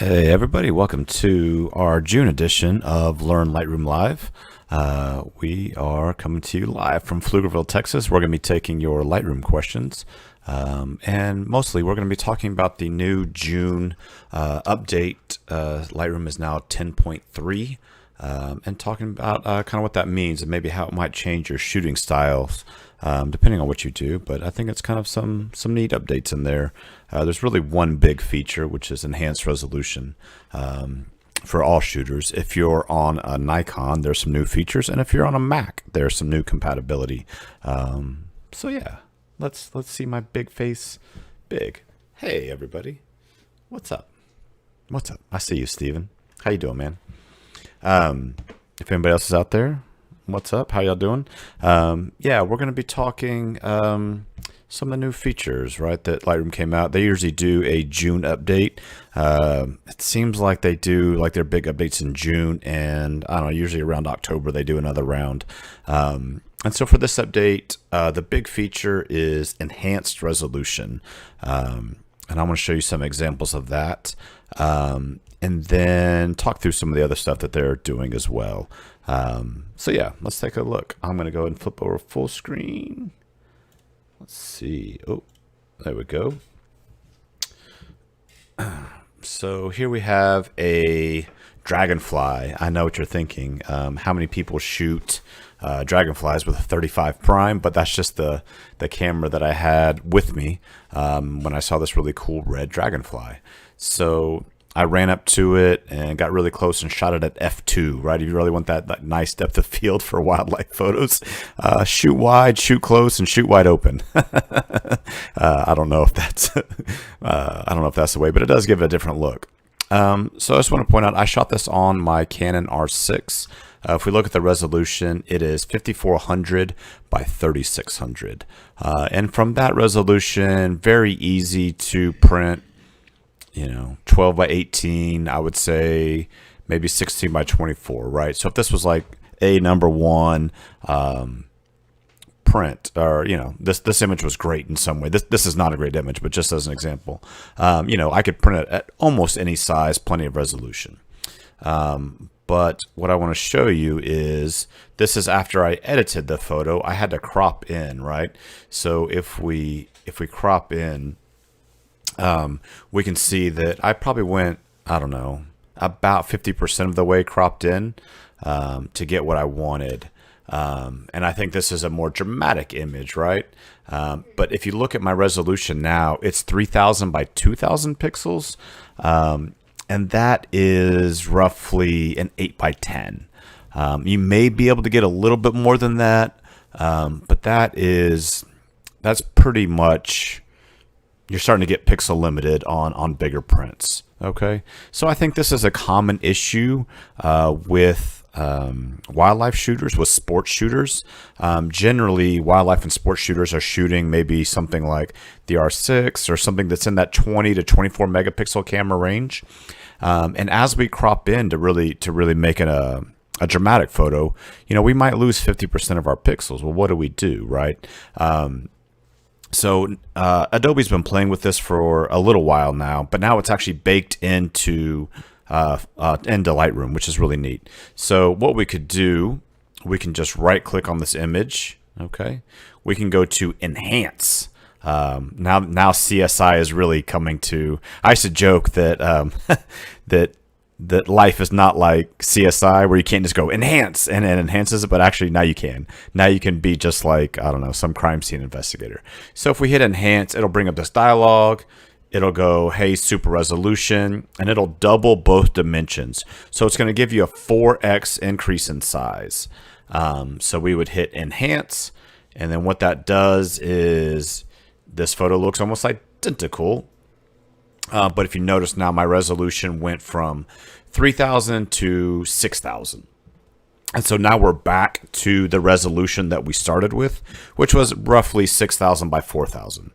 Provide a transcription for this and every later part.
Hey everybody, welcome to our June edition of Learn Lightroom Live. We are coming to you live from Pflugerville, Texas. We're going to be taking your Lightroom questions. And mostly we're going to be talking about the new June update. Lightroom is now 10.3 and talking about kind of what that means and maybe how it might change your shooting styles depending on what you do. But I think it's kind of some neat updates in there. There's really one big feature, which is enhanced resolution for all shooters. If you're on a Nikon, there's some new features, and if you're on a Mac, there's some new compatibility. So yeah, let's see my big face. Big. Hey everybody, what's up? What's up? I see you, Steven. How you doing, man? If anybody else is out there, what's up? How y'all doing? Yeah, we're going to be talking some of the new features, right, that Lightroom came out. They usually do a June update. It seems like they do like their big updates in June, and I don't know, usually around October they do another round. And so for this update, the big feature is enhanced resolution. And I'm going to show you some examples of that. And then talk through some of the other stuff that they're doing as well. So yeah, let's take a look. I'm going to go ahead and flip over full screen. Let's see. Oh, there we go. So here we have a dragonfly. I know what you're thinking. How many people shoot dragonflies with a 35 prime? But that's just the camera that I had with me when I saw this really cool red dragonfly. So I ran up to it and got really close and shot it at f2, right? If you really want that nice depth of field for wildlife photos, shoot wide, shoot close, and shoot wide open. I don't know if that's the way, but it does give it a different look. So I just want to point out, I shot this on my Canon R6. If we look at the resolution, it is 5400 by 3600. And from that resolution, very easy to print, 12 by 18, I would say maybe 16 by 24, right? So if this was like a number one print, or, this image was great in some way. This is not a great image, but just as an example, I could print it at almost any size, plenty of resolution. But what I want to show you is, this is after I edited the photo. I had to crop in, right? So if we crop in, we can see that I probably went, I don't know, about 50% of the way cropped in to get what I wanted. And I think this is a more dramatic image, right? But if you look at my resolution now, it's 3000 by 2000 pixels. And that is roughly an 8 by 10. You may be able to get a little bit more than that, but that's pretty much, you're starting to get pixel limited on bigger prints. Okay, so I think this is a common issue with wildlife shooters, with sports shooters. Generally, wildlife and sports shooters are shooting maybe something like the R6 or something that's in that 20 to 24 megapixel camera range. And as we crop in to really make it a dramatic photo, we might lose 50% of our pixels. Well, what do we do, right? So Adobe's been playing with this for a little while now, but now it's actually baked into Lightroom, which is really neat. So what we could do, we can just right click on this image. Okay, we can go to enhance. Now CSI is really coming to. I used to joke that that life is not like CSI, where you can't just go enhance and it enhances it, but actually now you can. Now you can be just like, I don't know, some crime scene investigator. So if we hit enhance, it'll bring up this dialog. It'll go, hey, super resolution, and it'll double both dimensions. So it's going to give you a 4x increase in size. So we would hit enhance, and then what that does is this photo looks almost identical. But if you notice now, my resolution went from 3000 to 6000. And so now we're back to the resolution that we started with, which was roughly 6000 by 4000.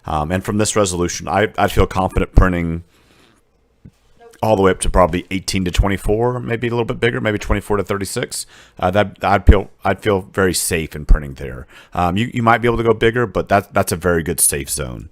And from this resolution, I feel confident printing all the way up to probably 18 to 24, maybe a little bit bigger, maybe 24 to 36. I'd feel very safe in printing there. You might be able to go bigger, but that's a very good safe zone.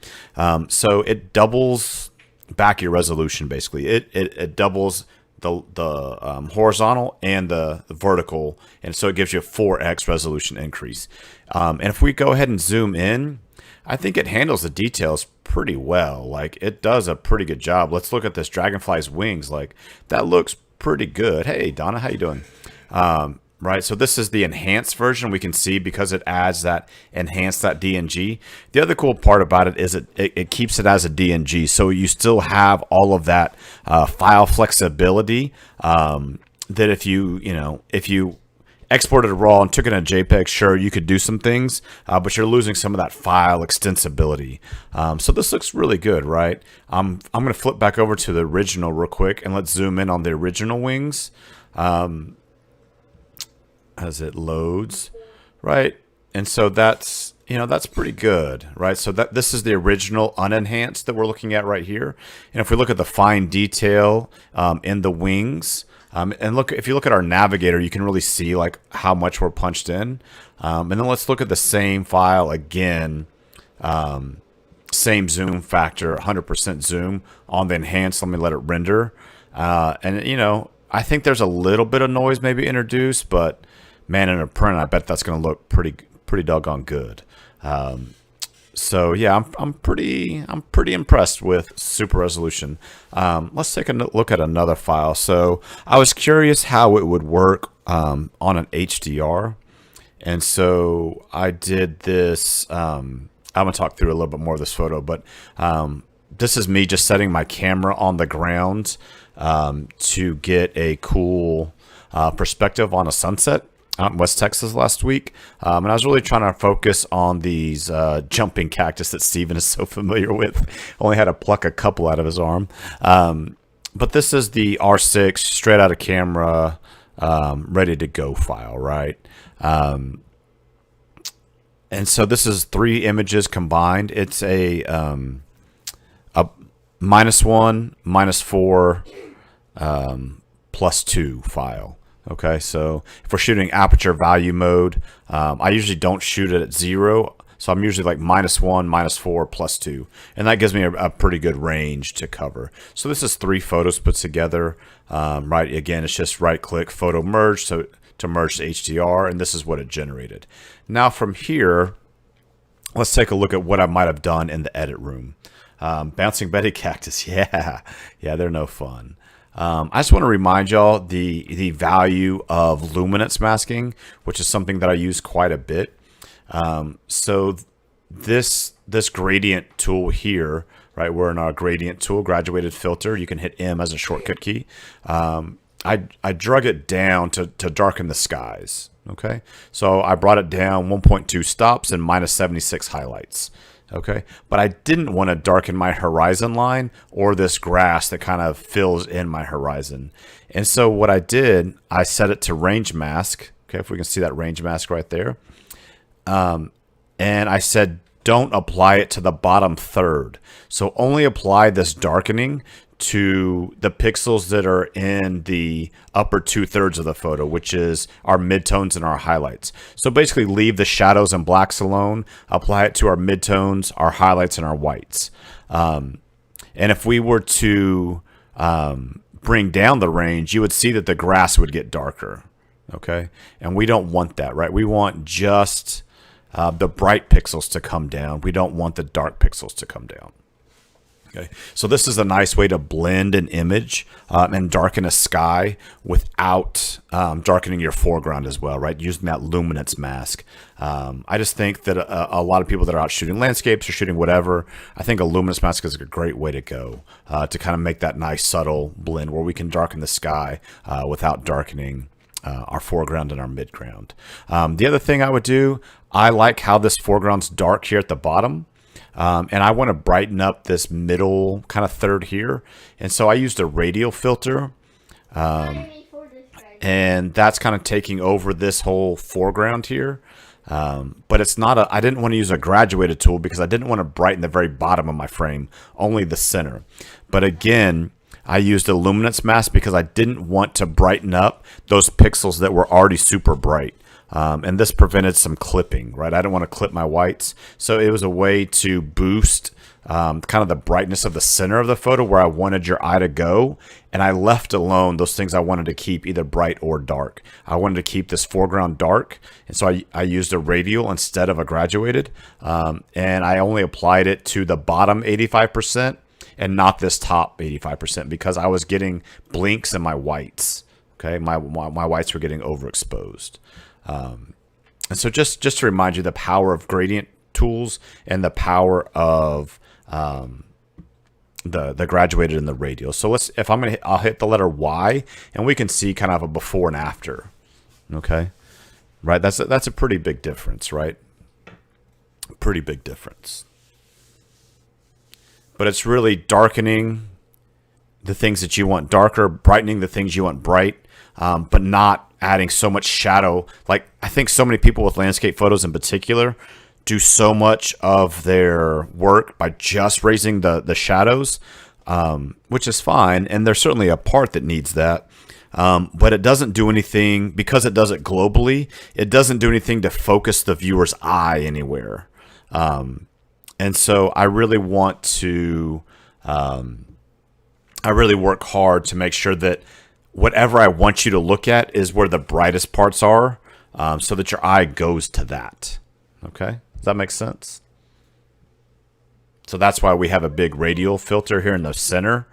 So it doubles back your resolution. Basically, it doubles the horizontal and the vertical, and so it gives you a 4x resolution increase. And if we go ahead and zoom in, I think it handles the details pretty well. Like, it does a pretty good job. Let's look at this dragonfly's wings. Like, that looks pretty good. Hey, Donna, how you doing? Right, so this is the enhanced version. We can see because it adds that enhance.dng. The other cool part about it is it keeps it as a DNG, so you still have all of that file flexibility. That if you exported a RAW and took it in a JPEG, sure, you could do some things, but you're losing some of that file extensibility. So this looks really good, right? I'm going to flip back over to the original real quick, and let's zoom in on the original wings. As it loads, right? And so that's pretty good, right? So this is the original unenhanced that we're looking at right here. And if we look at the fine detail in the wings, and if you look at our navigator, you can really see like how much we're punched in. And then let's look at the same file again. Same zoom factor, 100% zoom on the enhanced. Let me let it render. And I think there's a little bit of noise maybe introduced, but man, in a print, I bet that's going to look pretty doggone good. So yeah, I'm pretty impressed with super resolution. Let's take a look at another file. So I was curious how it would work on an HDR, and so I did this. I'm gonna talk through a little bit more of this photo, but this is me just setting my camera on the ground to get a cool perspective on a sunset out in West Texas last week. And I was really trying to focus on these jumping cactus that Steven is so familiar with. Only had to pluck a couple out of his arm. But this is the R6 straight out of camera, ready to go file, right? And so this is 3 images combined. It's a -1, -4, +2 file. Okay, so if we're shooting aperture value mode, I usually don't shoot it at 0. So I'm usually like -1, -4, +2. And that gives me a pretty good range to cover. So this is 3 photos put together. Right, again, it's just right click, photo merge to merge to HDR. And this is what it generated. Now from here, let's take a look at what I might have done in the edit room. Bouncing Betty cactus, yeah, they're no fun. I just want to remind y'all the value of luminance masking, which is something that I use quite a bit. So this gradient tool here, right? We're in our gradient tool, graduated filter. You can hit M as a shortcut key. I drug it down to darken the skies. Okay, so I brought it down 1.2 stops and -76 highlights. Okay, but I didn't want to darken my horizon line or this grass that kind of fills in my horizon. And so what I did, I set it to range mask. Okay, if we can see that range mask right there. And I said, don't apply it to the bottom third. So only apply this darkening to the pixels that are in the upper 2/3 of the photo, which is our midtones and our highlights. So basically leave the shadows and blacks alone, apply it to our midtones, our highlights, and our whites. And if we were to bring down the range, you would see that the grass would get darker. Okay, and we don't want that, right? We want just the bright pixels to come down. We don't want the dark pixels to come down. Okay, so this is a nice way to blend an image and darken a sky without darkening your foreground as well, right? Using that luminance mask. I just think that a lot of people that are out shooting landscapes or shooting whatever, I think a luminance mask is a great way to go to kind of make that nice subtle blend where we can darken the sky without darkening our foreground and our midground. The other thing I would do, I like how this foreground's dark here at the bottom. And I want to brighten up this middle kind of third here. And so I used a radial filter. And that's kind of taking over this whole foreground here. But it's not I didn't want to use a graduated tool because I didn't want to brighten the very bottom of my frame, only the center. But again, I used a luminance mask because I didn't want to brighten up those pixels that were already super bright. And this prevented some clipping, right? I don't want to clip my whites. So it was a way to boost kind of the brightness of the center of the photo where I wanted your eye to go. And I left alone those things I wanted to keep either bright or dark. I wanted to keep this foreground dark. And so I used a radial instead of a graduated. And I only applied it to the bottom 85% and not this top 85% because I was getting blinks in my whites. Okay, my whites were getting overexposed. And so just to remind you the power of gradient tools and the power of the graduated and the radial. So I'll hit the letter Y, and we can see kind of a before and after. Okay, right? That's a pretty big difference, right? Pretty big difference. But it's really darkening the things that you want darker, brightening the things you want bright, but not adding so much shadow. Like I think so many people with landscape photos in particular do so much of their work by just raising the shadows, which is fine. And there's certainly a part that needs that. But it doesn't do anything, because it does it globally, it doesn't do anything to focus the viewer's eye anywhere. And so I really want to, I really work hard to make sure that whatever I want you to look at is where the brightest parts are, so that your eye goes to that. Okay? Does that make sense? So that's why we have a big radial filter here in the center,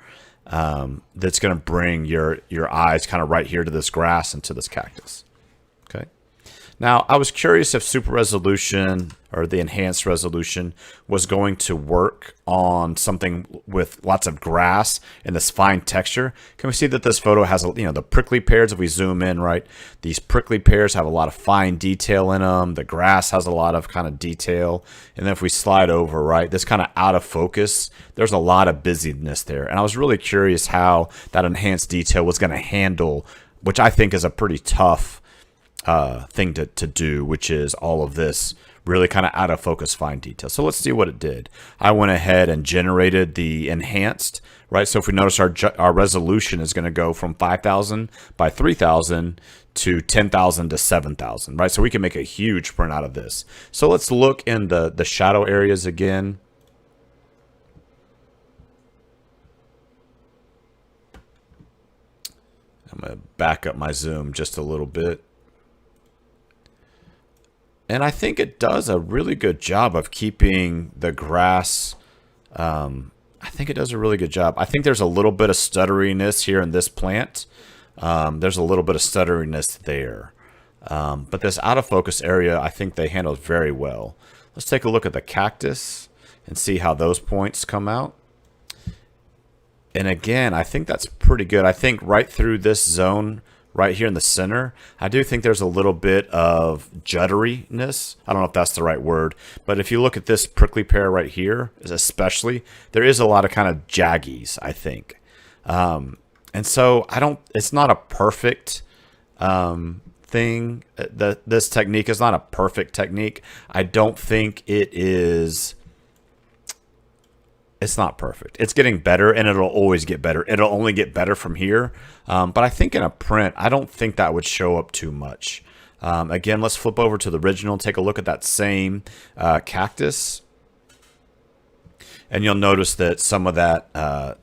that's going to bring your eyes kind of right here to this grass and to this cactus. Okay. Now, I was curious if super resolution or the enhanced resolution was going to work on something with lots of grass and this fine texture. Can we see that this photo has, the prickly pears? If we zoom in, right, these prickly pears have a lot of fine detail in them. The grass has a lot of kind of detail. And then if we slide over, right, this kind of out of focus, there's a lot of busyness there. And I was really curious how that enhanced detail was going to handle, which I think is a pretty tough thing to do, which is all of this really kind of out of focus fine detail. So let's see what it did. I went ahead and generated the enhanced, right? So if we notice our resolution is going to go from 5,000 by 3,000 to 10,000 to 7,000, right? So we can make a huge print out of this. So let's look in the shadow areas again. I'm going to back up my zoom just a little bit. And I think it does a really good job of keeping the grass. I think it does a really good job. I think there's a little bit of stutteriness here in this plant. There's a little bit of stutteriness there. But this out of focus area, I think they handled very well. Let's take a look at the cactus and see how those points come out. And again, I think that's pretty good. I think right through this zone right here in the center, I do think there's a little bit of jutteriness. I don't know if that's the right word, but if you look at this prickly pear right here, especially, there is a lot of kind of jaggies, I think. And so it's not a perfect thing. This technique is not a perfect technique. I don't think it is. It's not perfect. It's getting better, and it'll always get better. It'll only get better from here. But I think in a print, I don't think that would show up too much. Again, let's flip over to the original and take a look at that same cactus. And you'll notice that some of that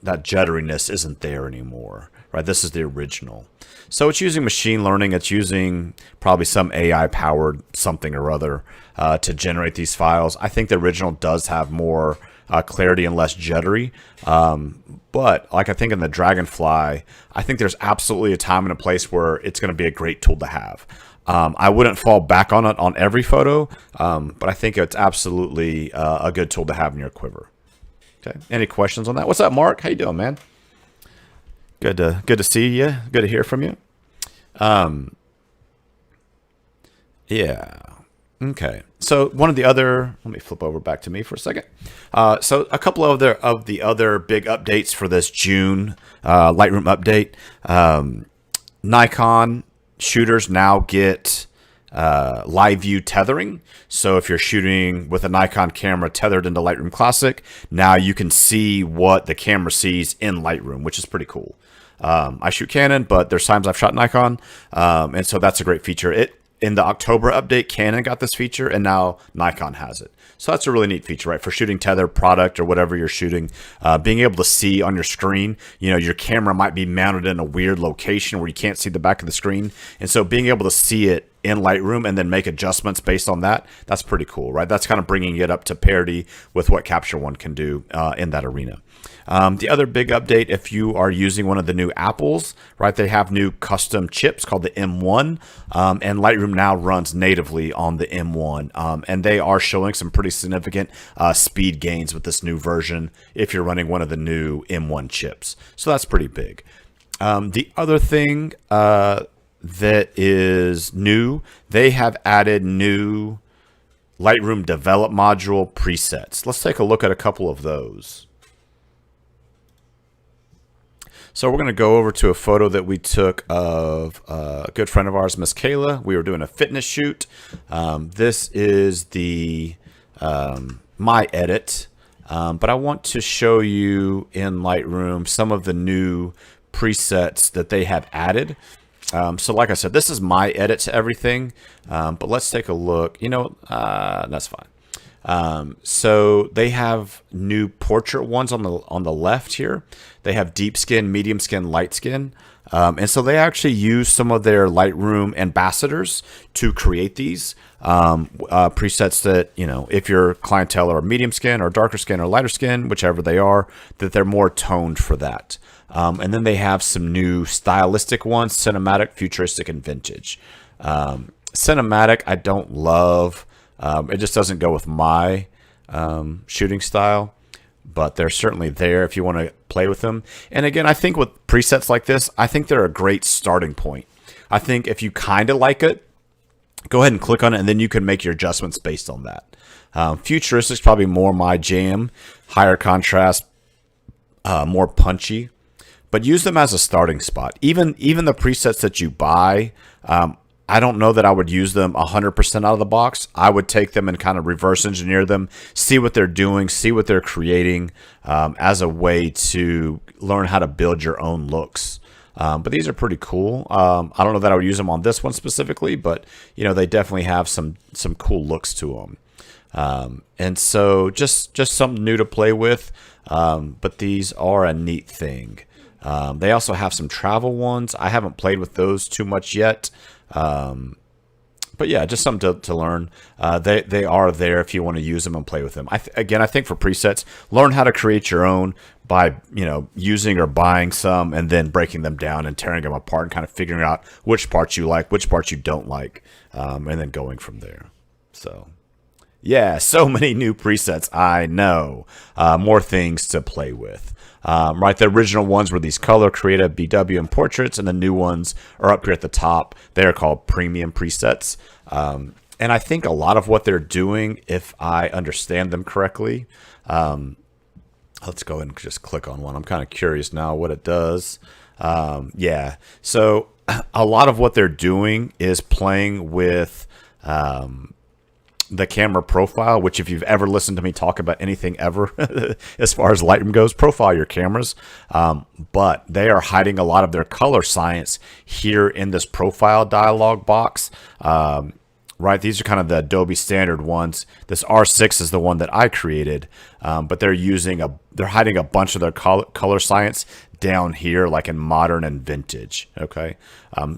jutteriness isn't there anymore. Right? This is the original. So it's using machine learning. It's using probably some AI-powered something or other to generate these files. I think the original does have more clarity and less juddery. But like I think in the Dragonfly, I think there's absolutely a time and a place where it's going to be a great tool to have. I wouldn't fall back on it on every photo, but I think it's absolutely a good tool to have in your quiver. Okay. Any questions on that? What's up, Mark? How you doing, man? Good to see you. Good to hear from you. Yeah. Okay. So one of the other, let me flip over back to me for a second. So a couple of the other big updates for this June Lightroom update. Nikon shooters now get live view tethering. So if you're shooting with a Nikon camera tethered into Lightroom Classic, now you can see what the camera sees in Lightroom, which is pretty cool. I shoot Canon, but there's times I've shot Nikon, and so that's a great feature. in the October update, Canon got this feature, and now Nikon has it. So that's a really neat feature, right? For shooting tethered product or whatever you're shooting, being able to see on your screen, you know, your camera might be mounted in a weird location where you can't see the back of the screen. And so being able to see it in Lightroom and then make adjustments based on that, that's pretty cool, right? That's kind of bringing it up to parity with what Capture One can do in that arena. The other big update, if you are using one of the new Apples, right, they have new custom chips called the M1, and Lightroom now runs natively on the M1, and they are showing some pretty significant speed gains with this new version if you're running one of the new M1 chips. So that's pretty big. The other thing that is new, they have added new Lightroom Develop module presets. Let's take a look at a couple of those. So we're going to go over to a photo that we took of a good friend of ours, Miss Kayla. We were doing a fitness shoot. This is the my edit, but I want to show you in Lightroom some of the new presets that they have added. So like I said, this is my edit to everything, but let's take a look. You know, that's fine. So they have new portrait ones on the left here. They have deep skin, medium skin, light skin. And so they actually use some of their Lightroom ambassadors to create these presets that, you know, if your clientele are medium skin or darker skin or lighter skin, whichever they are, that they're more toned for that. And then they have some new stylistic ones, cinematic, futuristic, and vintage. Cinematic, I don't love. It just doesn't go with my shooting style, but they're certainly there if you want to play with them. And again, I think with presets like this, I think they're a great starting point. I think if you kind of like it, go ahead and click on it, and then you can make your adjustments based on that. Futuristic is probably more my jam, higher contrast, more punchy, but use them as a starting spot. Even the presets that you buy, I don't know that I would use them 100% out of the box. I would take them and kind of reverse engineer them, see what they're doing, see what they're creating as a way to learn how to build your own looks. But these are pretty cool. I don't know that I would use them on this one specifically, but you know, they definitely have some cool looks to them. And so just something new to play with. But these are a neat thing. They also have some travel ones. I haven't played with those too much yet. But yeah, just something to learn. They are there if you want to use them and play with them. Again, I think for presets, learn how to create your own by, you know, using or buying some and then breaking them down and tearing them apart and kind of figuring out which parts you like, which parts you don't like, and then going from there. So yeah, so many new presets. I know. More things to play with. Right, the original ones were these color, creative, BW, and portraits, and the new ones are up here at the top. They are called premium presets. And I think a lot of what they're doing, if I understand them correctly, let's go ahead and just click on one. I'm kind of curious now what it does. Yeah, so a lot of what they're doing is playing with the camera profile, which if you've ever listened to me talk about anything ever as far as Lightroom goes, profile your cameras. But they are hiding a lot of their color science here in this profile dialog box. Right, these are kind of the Adobe standard ones. This R6 is the one that I created, but they're hiding a bunch of their color science down here, like in modern and vintage. Okay,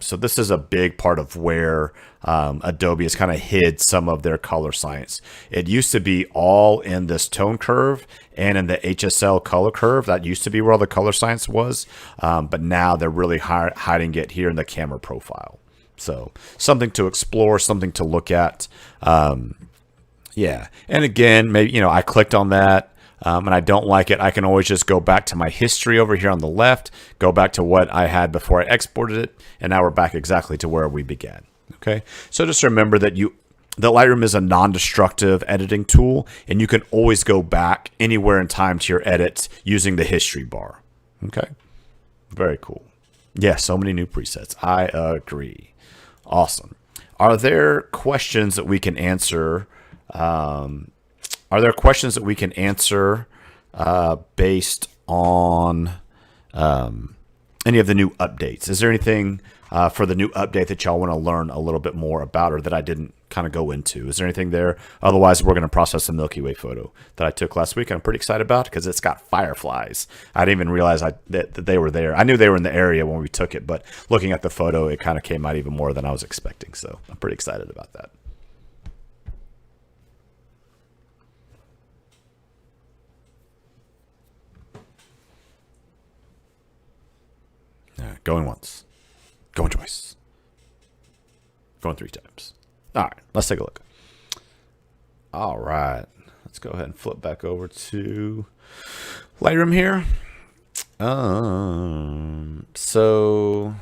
so this is a big part of where Adobe has kind of hid some of their color science. It used to be all in this tone curve and in the HSL color curve. That used to be where all the color science was, but now they're really hiding it here in the camera profile. So something to explore, something to look at. Yeah, and again, maybe, you know, I clicked on that. And I don't like it, I can always just go back to my history over here on the left, go back to what I had before I exported it, and now we're back exactly to where we began. Okay, so just remember that Lightroom is a non-destructive editing tool, and you can always go back anywhere in time to your edits using the history bar. Okay, very cool. Yeah, so many new presets. I agree. Awesome. Are there questions that we can answer? Are there questions that we can answer based on any of the new updates. Is there anything for the new update that y'all want to learn a little bit more about, or that I didn't kind of go into? Is there anything there? Otherwise, we're going to process the Milky Way photo that I took last week. I'm pretty excited about because it's got fireflies. I didn't even realize that they were there. I knew they were in the area when we took it, but looking at the photo, it kind of came out even more than I was expecting. So I'm pretty excited about that. Going once. Going twice. Going 3 times. All right, let's take a look. All right, let's go ahead and flip back over to Lightroom here. So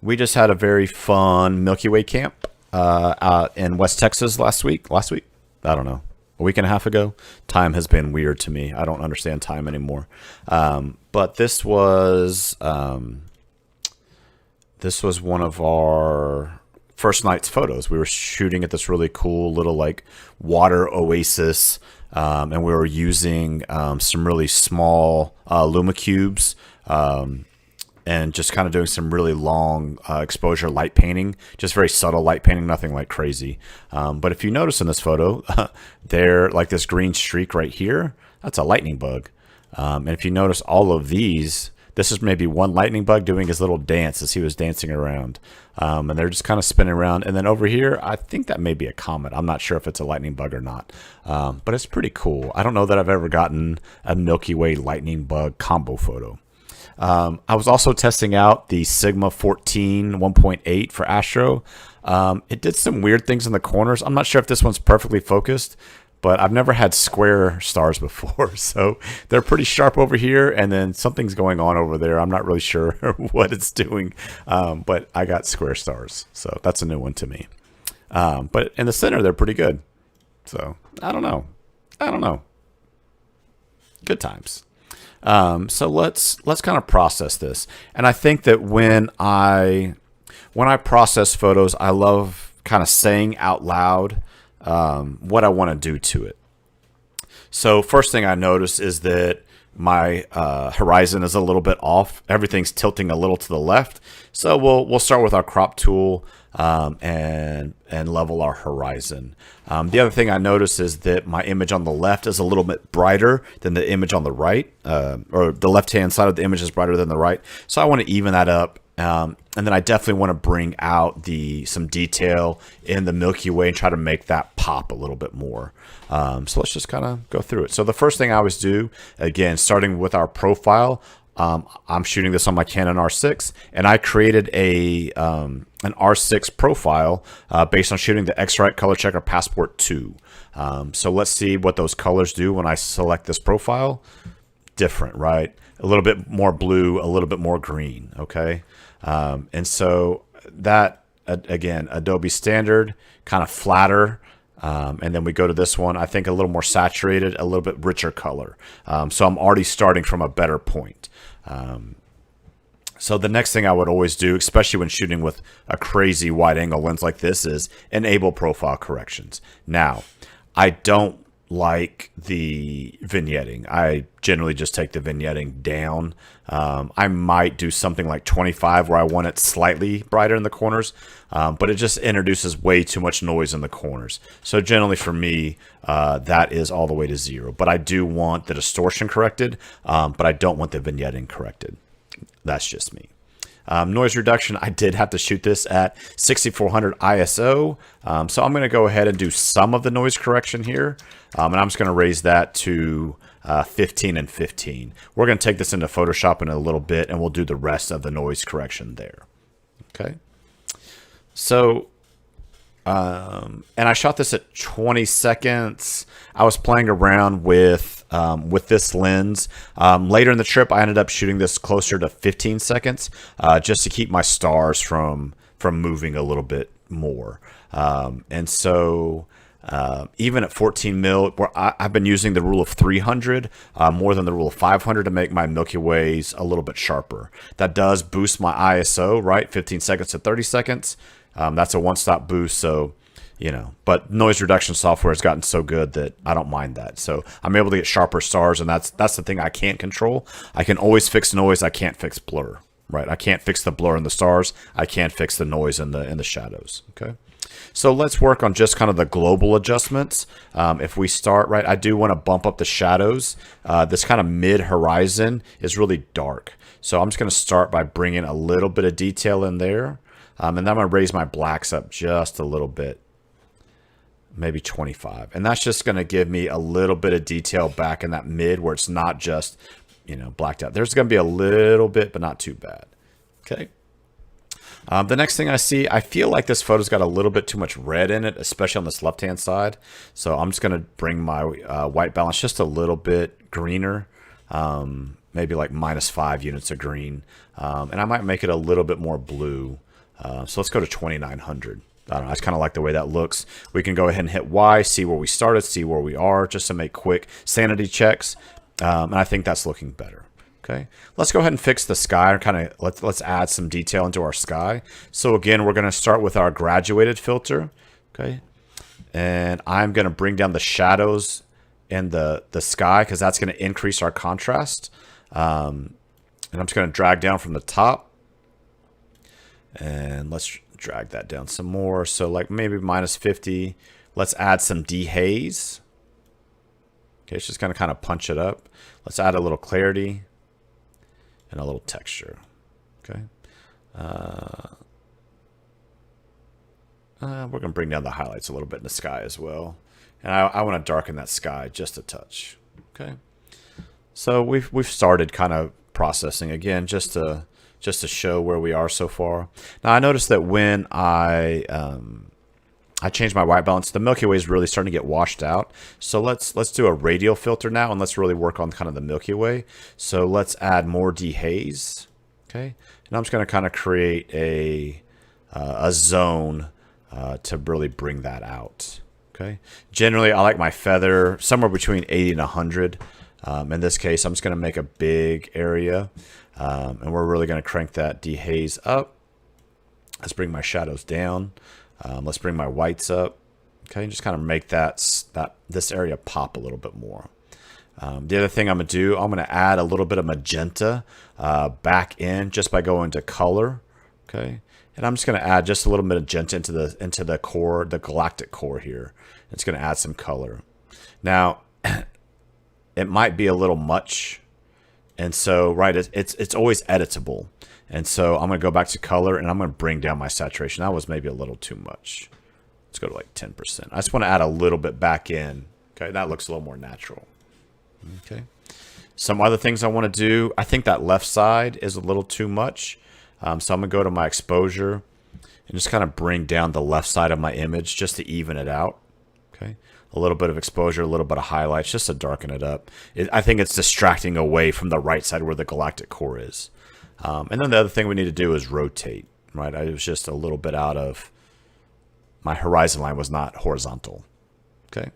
we just had a very fun Milky Way camp out in West Texas last week. I don't know. A week and a half ago. Time has been weird to me. I don't understand time anymore. But this was one of our first night's photos. We were shooting at this really cool little like water oasis, and we were using some really small Luma cubes, and just kind of doing some really long exposure light painting, just very subtle light painting, nothing like crazy. But if you notice in this photo, there like this green streak right here, that's a lightning bug. And if you notice all of these, this is maybe one lightning bug doing his little dance as he was dancing around. And they're just kind of spinning around. And then over here, I think that may be a comet. I'm not sure if it's a lightning bug or not. But it's pretty cool. I don't know that I've ever gotten a Milky Way lightning bug combo photo. I was also testing out the Sigma 14 1.8 for Astro. It did some weird things in the corners. I'm not sure if this one's perfectly focused, but I've never had square stars before. So they're pretty sharp over here, and then something's going on over there. I'm not really sure what it's doing, but I got square stars. So that's a new one to me. But in the center, they're pretty good. So I don't know. Good times. So let's kind of process this. And I think that when I process photos, I love kind of saying out loud what I want to do to it. So first thing I notice is that my horizon is a little bit off. Everything's tilting a little to the left. So we'll start with our crop tool and level our horizon. The other thing I notice is that my image on the left is a little bit brighter than the image on the right, or the left-hand side of the image is brighter than the right. So I want to even that up. And then I definitely want to bring out some detail in the Milky Way and try to make that pop a little bit more. So let's just kind of go through it. So the first thing I always do, again, starting with our profile, I'm shooting this on my Canon R6, and I created an R6 profile based on shooting the X-Rite Color Checker Passport 2. So let's see what those colors do when I select this profile. Different, right? A little bit more blue, a little bit more green, okay? And so that, again, Adobe Standard, kind of flatter. And then we go to this one, I think a little more saturated, a little bit richer color. So I'm already starting from a better point. So the next thing I would always do, especially when shooting with a crazy wide angle lens like this, is enable profile corrections. Now, I don't like the vignetting. I generally just take the vignetting down. I might do something like 25 where I want it slightly brighter in the corners, but it just introduces way too much noise in the corners. So generally for me, that is all the way to 0. But I do want the distortion corrected, but I don't want the vignetting corrected. That's just me. Noise reduction, I did have to shoot this at 6400 ISO. So I'm going to go ahead and do some of the noise correction here. And I'm just going to raise that to 15 and 15. We're going to take this into Photoshop in a little bit, and we'll do the rest of the noise correction there. Okay. So, and I shot this at 20 seconds. I was playing around with this lens. Later in the trip, I ended up shooting this closer to 15 seconds, just to keep my stars from moving a little bit more. And so even at 14 mil, where I've been using the rule of 300 more than the rule of 500 to make my Milky Ways a little bit sharper. That does boost my ISO, right? 15 seconds to 30 seconds. That's a one-stop boost. So, but noise reduction software has gotten so good that I don't mind that. So I'm able to get sharper stars, and that's the thing I can't control. I can always fix noise. I can't fix blur, right? I can't fix the blur in the stars. I can't fix the noise in the shadows, okay? So let's work on just kind of the global adjustments. If we start, right, I do want to bump up the shadows. This kind of mid-horizon is really dark. So I'm just going to start by bringing a little bit of detail in there. And then I'm going to raise my blacks up just a little bit, maybe 25. And that's just going to give me a little bit of detail back in that mid where it's not just, blacked out. There's going to be a little bit, but not too bad. Okay. The next thing I see, I feel like this photo's got a little bit too much red in it, especially on this left-hand side. So I'm just going to bring my white balance just a little bit greener, maybe like -5 units of green. And I might make it a little bit more blue. So let's go to 2900. I don't know, I just kind of like the way that looks. We can go ahead and hit Y, see where we started, see where we are, just to make quick sanity checks. And I think that's looking better. Okay, let's go ahead and fix the sky. Kind of let's add some detail into our sky. So again, we're going to start with our graduated filter. Okay, and I'm going to bring down the shadows in the sky because that's going to increase our contrast. And I'm just going to drag down from the top, and let's drag that down some more. So like maybe -50. Let's add some dehaze. Okay, it's just going to kind of punch it up. Let's add a little clarity and a little texture. Okay. We're going to bring down the highlights a little bit in the sky as well. And I want to darken that sky just a touch. Okay. So we've started kind of processing again just to show where we are so far. Now I noticed that when I changed my white balance, the Milky Way is really starting to get washed out. So let's do a radial filter now, and let's really work on kind of the Milky Way. So let's add more dehaze. Okay, and I'm just going to kind of create a zone to really bring that out. Okay, generally I like my feather somewhere between 80 and 100. In this case, I'm just going to make a big area, and we're really going to crank that dehaze up. Let's bring my shadows down. Let's bring my whites up. Okay, and just kind of make this area pop a little bit more. The other thing I'm going to do, I'm going to add a little bit of magenta back in just by going to color. Okay, and I'm just going to add just a little bit of magenta into the core, the galactic core here. It's going to add some color. Now, it might be a little much, and so right, it's always editable. And so I'm going to go back to color, and I'm going to bring down my saturation. That was maybe a little too much. Let's go to like 10%. I just want to add a little bit back in. Okay, that looks a little more natural. Okay. Some other things I want to do. I think that left side is a little too much. So I'm going to go to my exposure and just kind of bring down the left side of my image just to even it out. Okay. A little bit of exposure, a little bit of highlights just to darken it up. I think it's distracting away from the right side where the galactic core is. And then the other thing we need to do is rotate, right? I was just a little bit out of, my horizon line was not horizontal. Okay.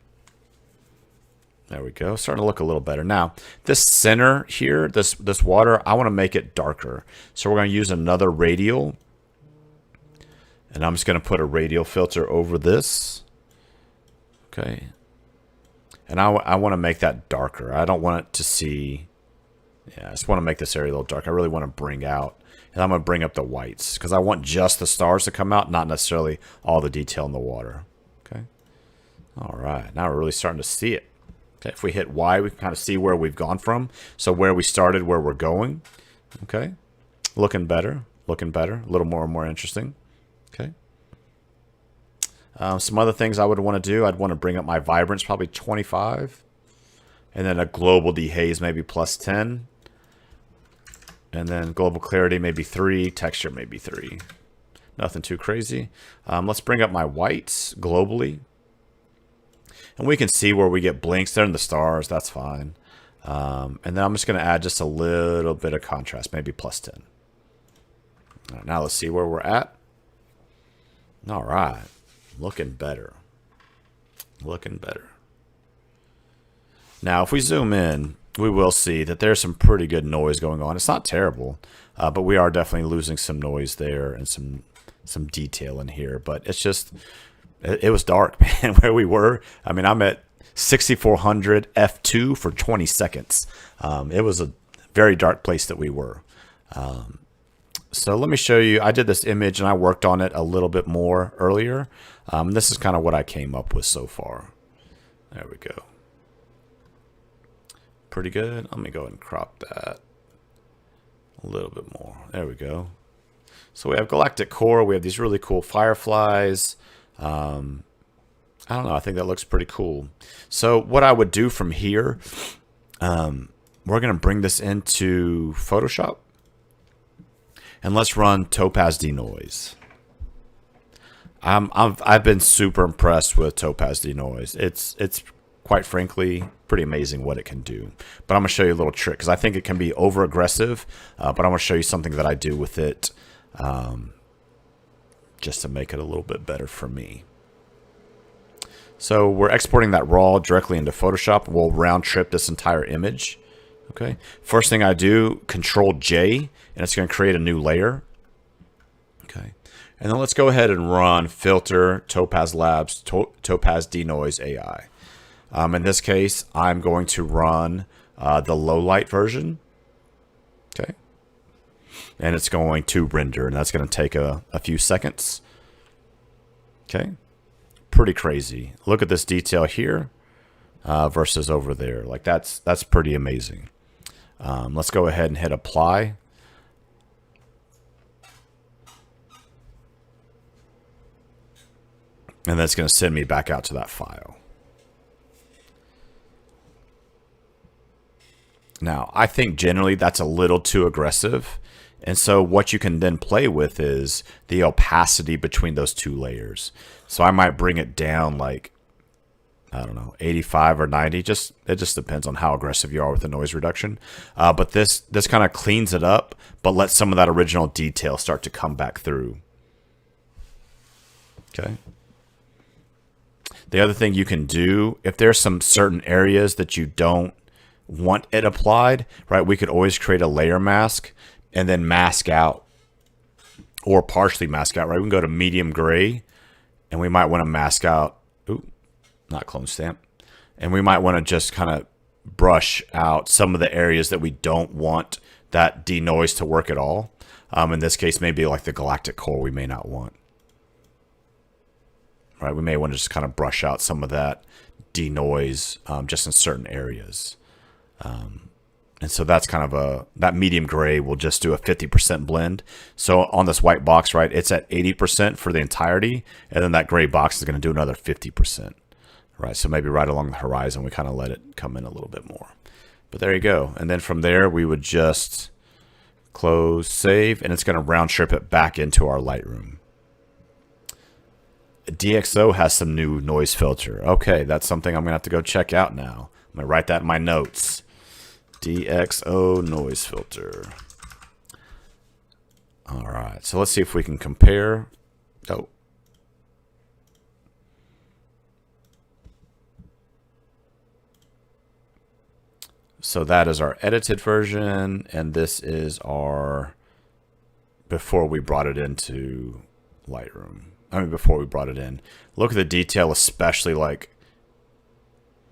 There we go. Starting to look a little better. Now, this center here, this water, I want to make it darker. So we're going to use another radial. And I'm just going to put a radial filter over this. Okay. And I want to make that darker. I don't want it to see... Yeah, I just want to make this area a little dark. I really want to bring out, and I'm going to bring up the whites because I want just the stars to come out, not necessarily all the detail in the water. Okay. All right. Now we're really starting to see it. Okay. If we hit Y, we can kind of see where we've gone from. So where we started, where we're going. Okay. Looking better. Looking better. A little more and more interesting. Okay. Some other things I would want to do. I'd want to bring up my vibrance, probably 25. And then a global dehaze, maybe +10. And then global clarity, maybe 3. Texture, maybe 3. Nothing too crazy. Let's bring up my whites globally. And we can see where we get blinks. They're in the stars. That's fine. And then I'm just going to add just a little bit of contrast, maybe +10. All right, now let's see where we're at. All right. Looking better. Looking better. Now, if we zoom in, we will see that there's some pretty good noise going on. It's not terrible, but we are definitely losing some noise there and some detail in here. But it's just, it was dark, man, where we were. I mean, I'm at 6400 f2 for 20 seconds. It was a very dark place that we were. So let me show you. I did this image and I worked on it a little bit more earlier. This is kind of what I came up with so far. There we go. Pretty good. Let me go ahead and crop that a little bit more. There we go. So we have galactic core. We have these really cool fireflies. I don't know. I think that looks pretty cool. So what I would do from here, we're going to bring this into Photoshop. And let's run Topaz De Noise. I've been super impressed with Topaz De Noise. It's quite frankly pretty amazing what it can do. But I'm going to show you a little trick because I think it can be over aggressive. But I'm going to show you something that I do with it just to make it a little bit better for me. So we're exporting that raw directly into Photoshop. We'll round trip this entire image. Okay. First thing I do, Control J, and it's going to create a new layer. Okay. And then let's go ahead and run Filter, Topaz Labs, Topaz De Noise AI. In this case, I'm going to run the low light version. Okay. And it's going to render, and that's going to take a few seconds. Okay. Pretty crazy. Look at this detail here versus over there. Like that's pretty amazing. Let's go ahead and hit apply. And that's going to send me back out to that file. Now, I think generally that's a little too aggressive. And so what you can then play with is the opacity between those two layers. So I might bring it down like, I don't know, 85 or 90. It just depends on how aggressive you are with the noise reduction. But this kind of cleans it up, but lets some of that original detail start to come back through. Okay. The other thing you can do, if there's some certain areas that you don't want it applied, right, we could always create a layer mask and then mask out or partially mask out, right? We can go to medium gray and we might want to mask out, not clone stamp. And we might want to just kind of brush out some of the areas that we don't want that denoise to work at all. In this case, maybe like the galactic core we may not want. Right, we may want to just kind of brush out some of that denoise just in certain areas. And so that's kind of that medium gray will just do a 50% blend. So on this white box, right, it's at 80% for the entirety. And then that gray box is going to do another 50%. Right, so maybe right along the horizon, we kind of let it come in a little bit more. But there you go. And then from there, we would just close, save, and it's going to round trip it back into our Lightroom. DxO has some new noise filter. Okay, that's something I'm going to have to go check out now. I'm going to write that in my notes. DxO noise filter. All right, so let's see if we can compare. Oh. So that is our edited version, and this is our before we brought it into Lightroom. I mean, before we brought it in. Look at the detail, especially like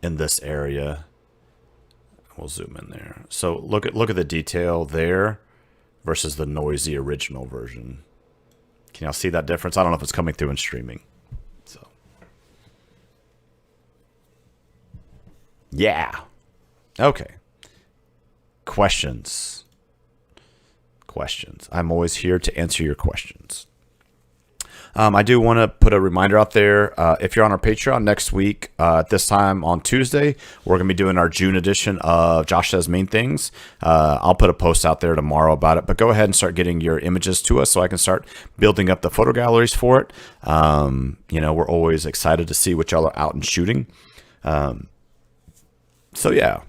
in this area. We'll zoom in there. So look at the detail there versus the noisy original version. Can y'all see that difference? I don't know if it's coming through in streaming. So yeah. Okay. Questions. I'm always here to answer your questions. I do want to put a reminder out there. If you're on our Patreon next week, at this time on Tuesday, we're going to be doing our June edition of Josh Says Mean Things. I'll put a post out there tomorrow about it, but go ahead and start getting your images to us so I can start building up the photo galleries for it. You know, we're always excited to see what y'all are out and shooting. So yeah.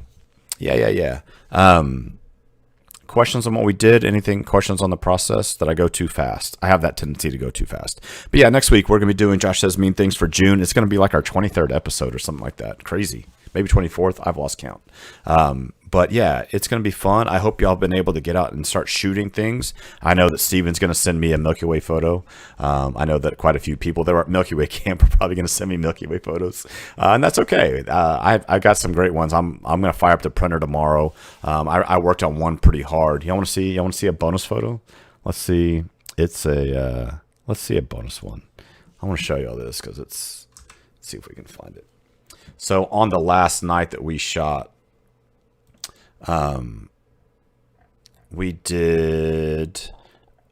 Questions on what we did? Anything? Questions on the process? That I go too fast? I have that tendency to go too fast. But yeah, next week we're going to be doing Josh Says Mean Things for June. It's going to be like our 23rd episode or something like that. Crazy. Maybe 24th. I've lost count. But But yeah, it's going to be fun. I hope y'all been able to get out and start shooting things. I know that Steven's going to send me a Milky Way photo. I know that quite a few people that are at Milky Way camp are probably going to send me Milky Way photos, and that's okay. I got some great ones. I'm going to fire up the printer tomorrow. I worked on one pretty hard. Y'all want to see a bonus photo? Let's see. It's a let's see a bonus one. I want to show you all this because let's see if we can find it. So on the last night that we shot, we did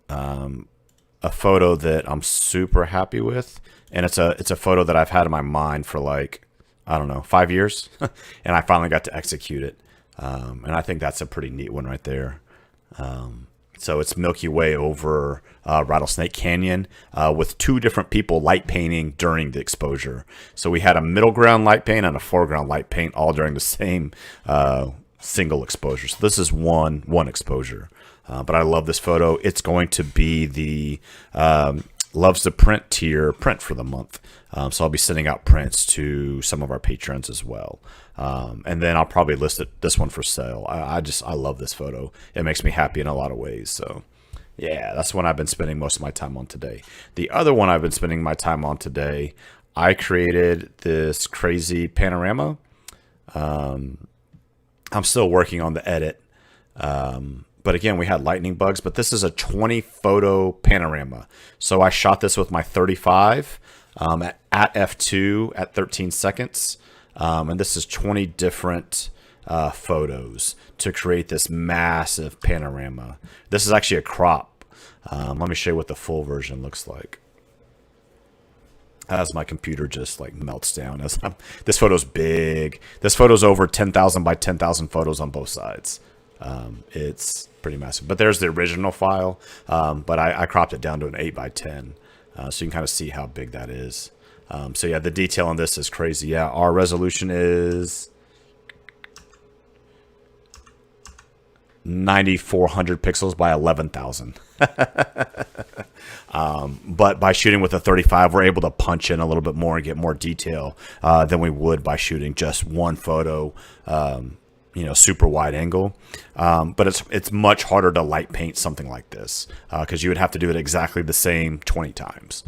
a photo that I'm super happy with, and it's a photo that I've had in my mind for like, I don't know, 5 years, and I finally got to execute it, and I think that's a pretty neat one right there. So it's Milky Way over Rattlesnake Canyon with two different people light painting during the exposure. So we had a middle ground light paint and a foreground light paint all during the same single exposure. So this is one exposure. But I love this photo. It's going to be the Loves to Print tier print for the month. So I'll be sending out prints to some of our patrons as well. And then I'll probably list this one for sale. I love this photo. It makes me happy in a lot of ways. So yeah, that's one I've been spending most of my time on today. The other one I've been spending my time on today, I created this crazy panorama. I'm still working on the edit. But again, we had lightning bugs, but this is a 20 photo panorama. So I shot this with my 35 at f2 at 13 seconds. And this is 20 different photos to create this massive panorama. This is actually a crop. Let me show you what the full version looks like. As my computer just like melts down. This photo's big. This photo's over 10,000 by 10,000 photos on both sides. It's pretty massive. But there's the original file. But I cropped it down to an 8 by 10. So you can kind of see how big that is. So yeah, the detail on this is crazy. Yeah, our resolution is 9,400 pixels by 11,000. But by shooting with a 35, we're able to punch in a little bit more and get more detail than we would by shooting just one photo, super wide angle. But it's much harder to light paint something like this because you would have to do it exactly the same 20 times.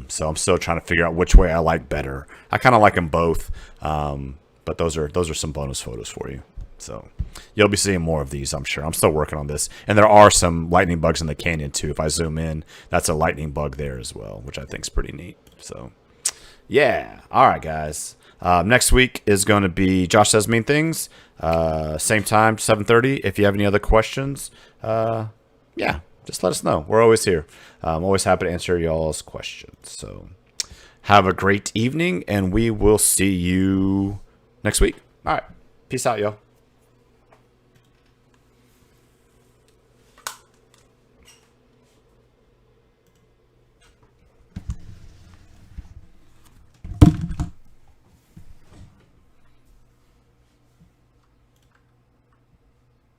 So I'm still trying to figure out which way I like better. I kind of like them both, but those are some bonus photos for you. So you'll be seeing more of these, I'm sure. I'm still working on this. And there are some lightning bugs in the canyon too. If I zoom in, that's a lightning bug there as well, which I think is pretty neat. So yeah. All right, guys. Next week is going to be Josh Says Mean Things. Same time, 7:30. If you have any other questions, yeah, just let us know. We're always here. I'm always happy to answer y'all's questions. So have a great evening, and we will see you next week. All right. Peace out, y'all.